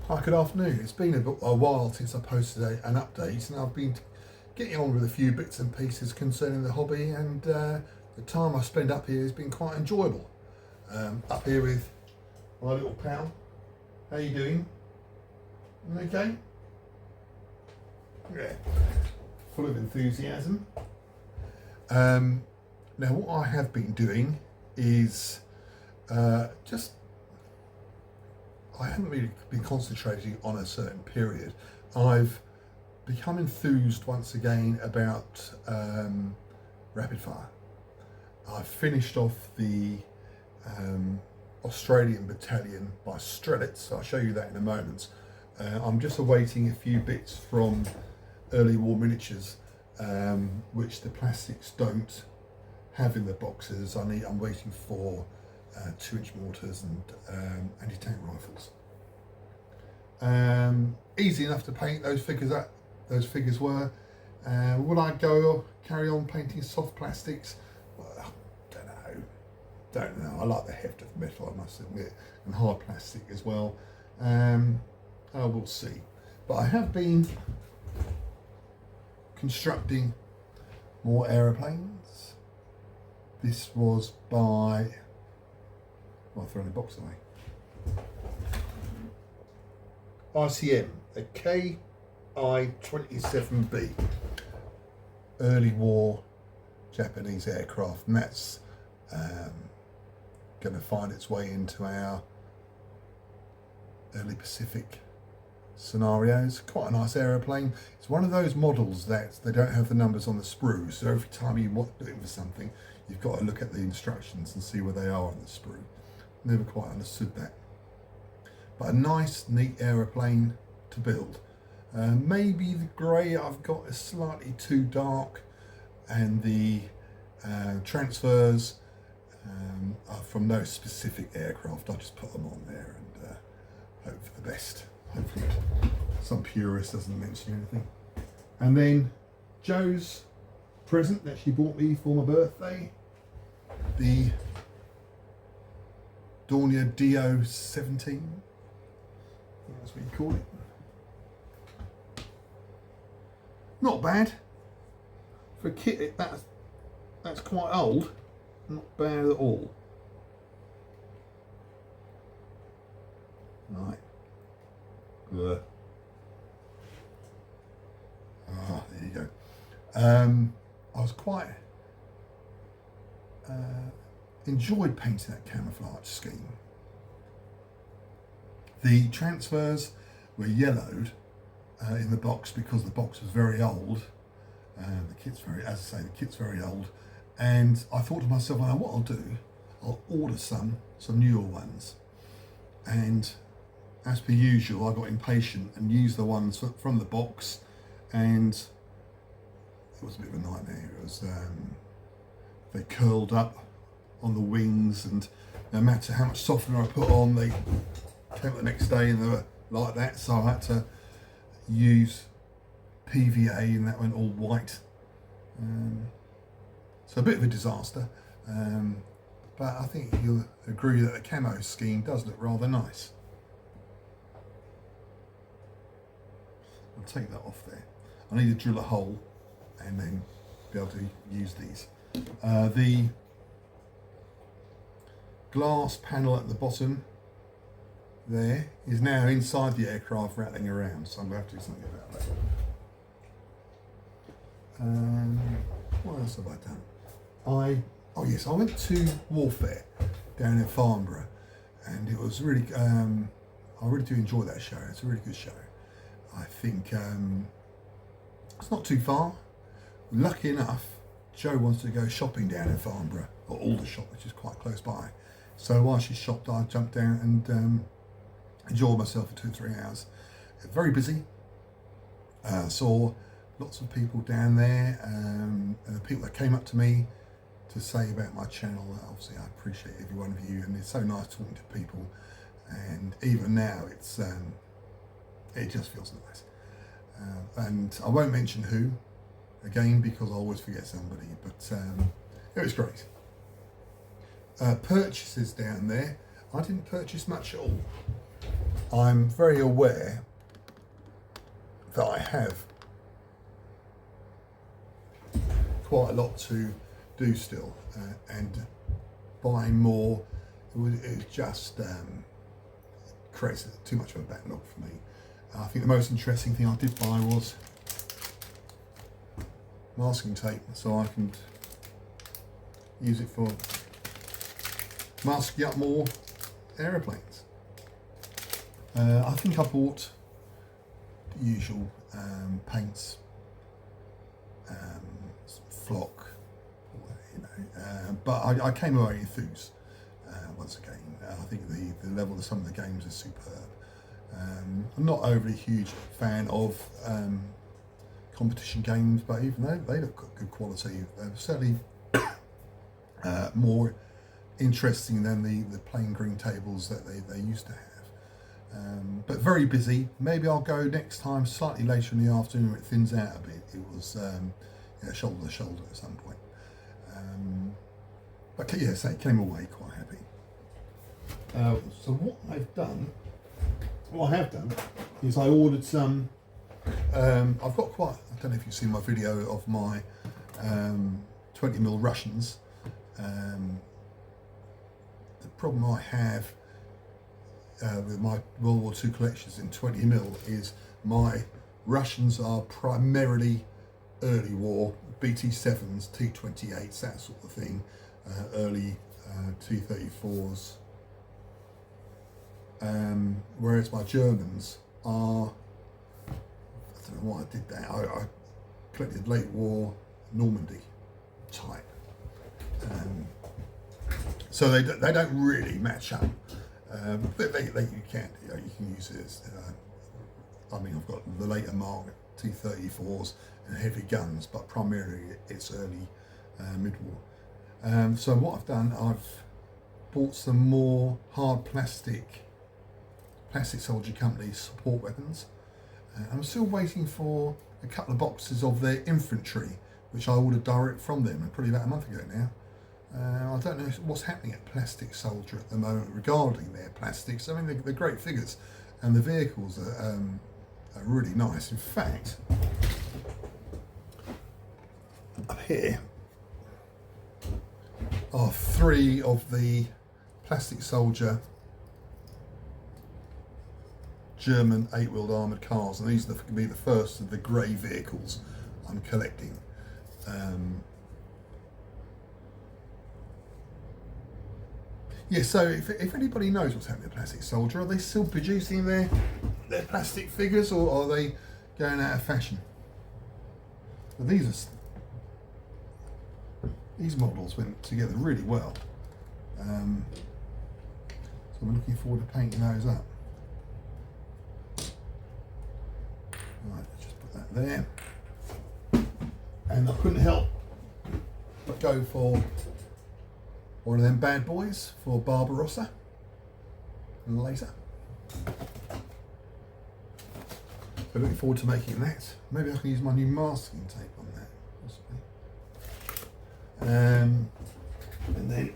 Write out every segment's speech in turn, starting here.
Hi, good afternoon. It's been a while since I posted an update, and I've been getting on with a few bits and pieces concerning the hobby, and the time I spend up here has been quite enjoyable. Up here with my little pal. How you doing? Okay? Yeah. Full of enthusiasm. Now what I have been doing is I haven't really been concentrating on a certain period. I've become enthused once again about rapid fire. I've finished off the Australian battalion by Strelitz. I'll show you that in a moment. I'm just awaiting a few bits from early war miniatures, which the plastics don't have in the boxes. I'm waiting for 2-inch mortars and anti-tank rifles. Easy enough to paint those figures up. Those figures were. Will I carry on painting soft plastics? Well, don't know. I like the heft of metal, I must admit, and hard plastic as well. We'll see. But I have been constructing more aeroplanes. This was by... I'll throw the box away. ICM, a Ki-27B, early war Japanese aircraft, and that's going to find its way into our early Pacific scenarios. Quite a nice aeroplane. It's one of those models that they don't have the numbers on the sprue, so every time you want to do it for something, you've got to look at the instructions and see where they are on the sprue. Never quite understood that. But a nice, neat aeroplane to build. Maybe the grey I've got is slightly too dark, and the transfers are from no specific aircraft. I just put them on there and hope for the best. Hopefully some purist doesn't mention anything. And then Jo's present that she bought me for my birthday, the Dornia DO7. That's what you call it. Not bad for a kit. That's quite old. Not bad at all. Right. There you go. I was quite enjoyed painting that camouflage scheme. The transfers were yellowed in the box because the box was very old. The kit's very old, and I thought to myself, well, what I'll do, I'll order some newer ones. And as per usual, I got impatient and used the ones from the box, and it was a bit of a nightmare. It was they curled up on the wings, and no matter how much softener I put on, they came up the next day and they were like that. So I had to use PVA, and that went all white. So a bit of a disaster, but I think you'll agree that the camo scheme does look rather nice. I'll take that off there. I need to drill a hole and then be able to use these. The glass panel at the bottom there is now inside the aircraft rattling around, so I'm going to have to do something about that. What else have I done? I went to Warfare down in Farnborough, and it was really, I really do enjoy that show. It's a really good show. I think it's not too far. Lucky enough, Jo wants to go shopping down in Farnborough, or Aldershot, which is quite close by. So while she shopped, I jumped down and enjoyed myself for 2 or 3 hours. Very busy. Saw lots of people down there, and the people that came up to me to say about my channel. Obviously, I appreciate every one of you, and it's so nice talking to people. And even now, it just feels nice. And I won't mention who again because I always forget somebody, but it was great. Purchases down there. I didn't purchase much at all. I'm very aware that I have quite a lot to do still, and buying more it just creates too much of a backlog for me. I think the most interesting thing I did buy was masking tape, so I can use it for masking up more aeroplanes. I think I bought the usual paints, flock, but I came away enthused once again. I think the level of some of the games is superb. I'm not overly huge fan of competition games, but even though they look good quality, they're certainly more interesting than the plain green tables that they used to have. But very busy. Maybe I'll go next time slightly later in the afternoon where it thins out a bit. It was shoulder to shoulder at some point. But yeah, so it came away quite happy. So what I have done is I ordered some. I've got quite. I don't know if you've seen my video of my 20mm Russians. The problem I have with my World War II collections in 20mm is my Russians are primarily early war, BT7s, T28s, that sort of thing, early T34s. Whereas my Germans are, I don't know why I did that, I collected late war Normandy type. So they don't really match up. You can use it as, I mean, I've got the later Mark T34s and heavy guns, but primarily it's early mid-war. So what I've done, I've bought some more hard plastic soldier company support weapons. I'm still waiting for a couple of boxes of their infantry, which I ordered direct from them, probably about a month ago now. I don't know what's happening at Plastic Soldier at the moment regarding their plastics. I mean, they're great figures, and the vehicles are really nice. In fact, up here are 3 of the Plastic Soldier German 8-wheeled armoured cars, and these are going to be the first of the grey vehicles I'm collecting. Yeah, so if anybody knows what's happening to Plastic Soldier, are they still producing their plastic figures, or are they going out of fashion? But these models went together really well. So I'm looking forward to painting those up. Right, just put that there. And I couldn't help but go for one of them bad boys for Barbarossa and later. So looking forward to making that. Maybe I can use my new masking tape on that, possibly. And then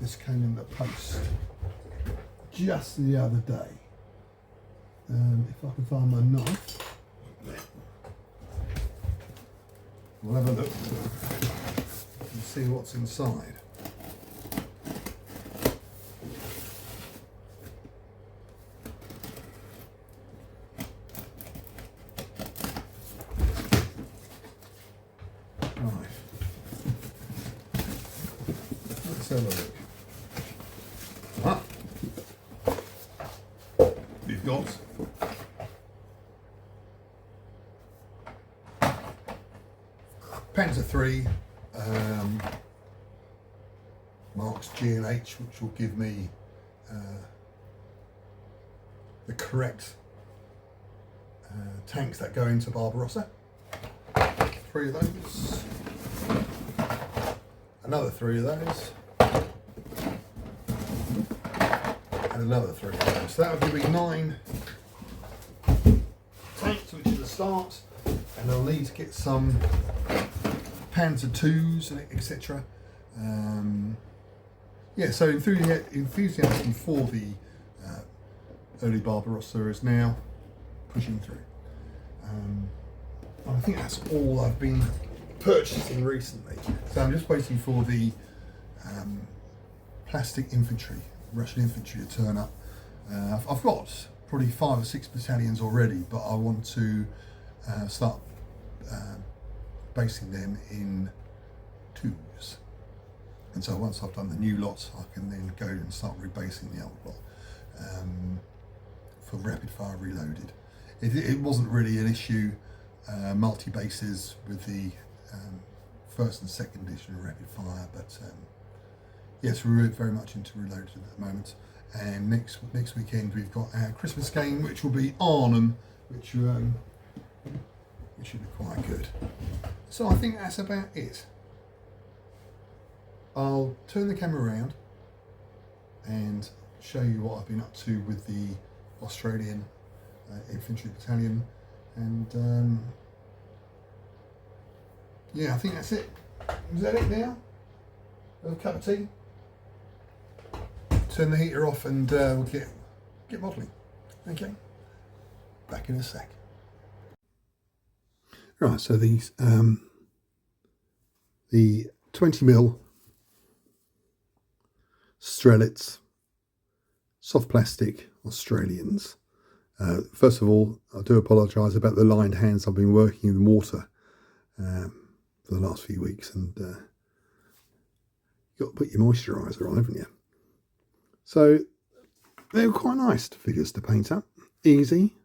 this came in the post just the other day. If I can find my knife, we'll have a look and see what's inside. Right. Let's have a look. We've got Panzer III, Marks G and H, which will give me the correct tanks that go into Barbarossa. 3 of those, another 3 of those, and another 3 of those. So that will give me 9 tanks, which is a start, and I'll need to get some Panzer IIs and etc. Yeah, so enthusiasm for the early Barbarossa is now pushing through. I think that's all I've been purchasing recently. So I'm just waiting for the plastic infantry, Russian infantry, to turn up. I've got probably 5 or 6 battalions already, but I want to start basing them in twos. And so once I've done the new lot, I can then go and start rebasing the old lot for rapid fire reloaded. It wasn't really an issue, multi-bases with the first and second edition of rapid fire, but yes, we're very much into reloaded at the moment. And next weekend we've got our Christmas game, which will be Arnhem, which should be quite good. So I think that's about it. I'll turn the camera around and show you what I've been up to with the Australian infantry battalion, and yeah, I think that's it. Is that it now? A cup of tea? Turn the heater off and we'll get modelling. Okay, back in a sec. Right, so these the 20mm Strelitz soft plastic Australians. First of all, I do apologise about the lined hands. I've been working in water for the last few weeks, and you've got to put your moisturiser on, haven't you? So they were quite nice figures to paint up. Easy.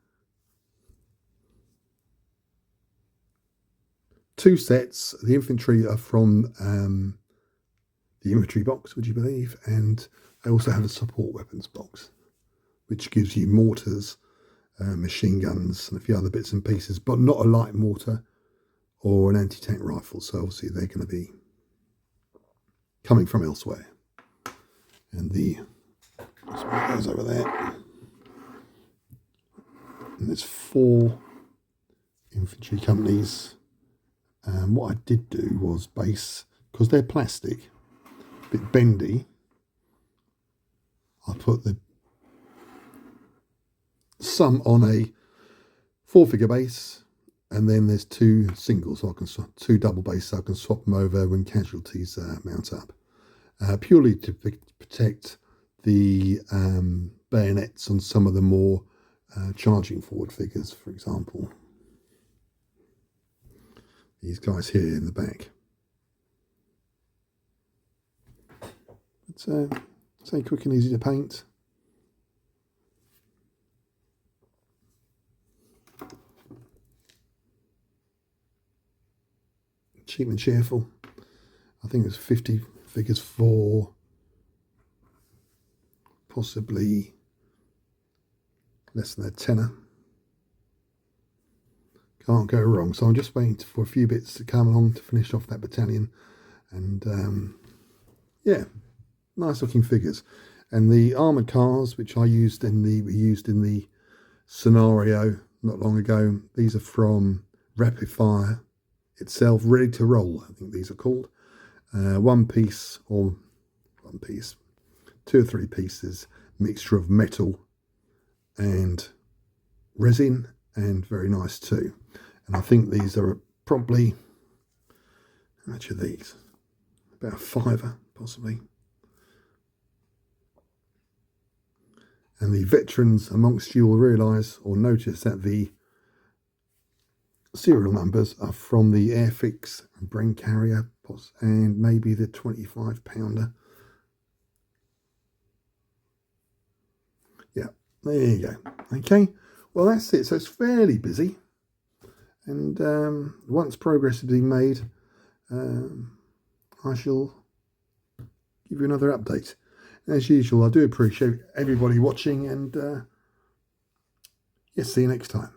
2 sets. The infantry are from the infantry box, would you believe? And I also have a support weapons box, which gives you mortars, machine guns and a few other bits and pieces, but not a light mortar or an anti-tank rifle. So obviously they're going to be coming from elsewhere. And the goes over there. And there's 4 infantry companies. What I did do was base, because they're plastic, a bit bendy, I put some on a 4-figure base, and then there's 2 singles, so I can 2 double bases, so I can swap them over when casualties mount up, purely to protect the bayonets on some of the more charging forward figures. For example, these guys here in the back. It's say quick and easy to paint. Cheap and cheerful. I think it was 50 figures for possibly less than a tenner. Can't go wrong. So I'm just waiting for a few bits to come along to finish off that battalion, and yeah, nice looking figures. And the armoured cars, which we used in the scenario not long ago, these are from Rapid Fire itself, ready to roll, I think these are called. 1 piece, 2 or 3 pieces, mixture of metal and resin, and very nice too. And I think these are probably, how much are these? About a £5 possibly. And the veterans amongst you will realise or notice that the serial numbers are from the Airfix and Brain Carrier, and maybe the 25-pounder. Yeah, there you go. Okay, well that's it. So it's fairly busy, and once progress has been made, I shall give you another update. As usual, I do appreciate everybody watching, and yes, see you next time.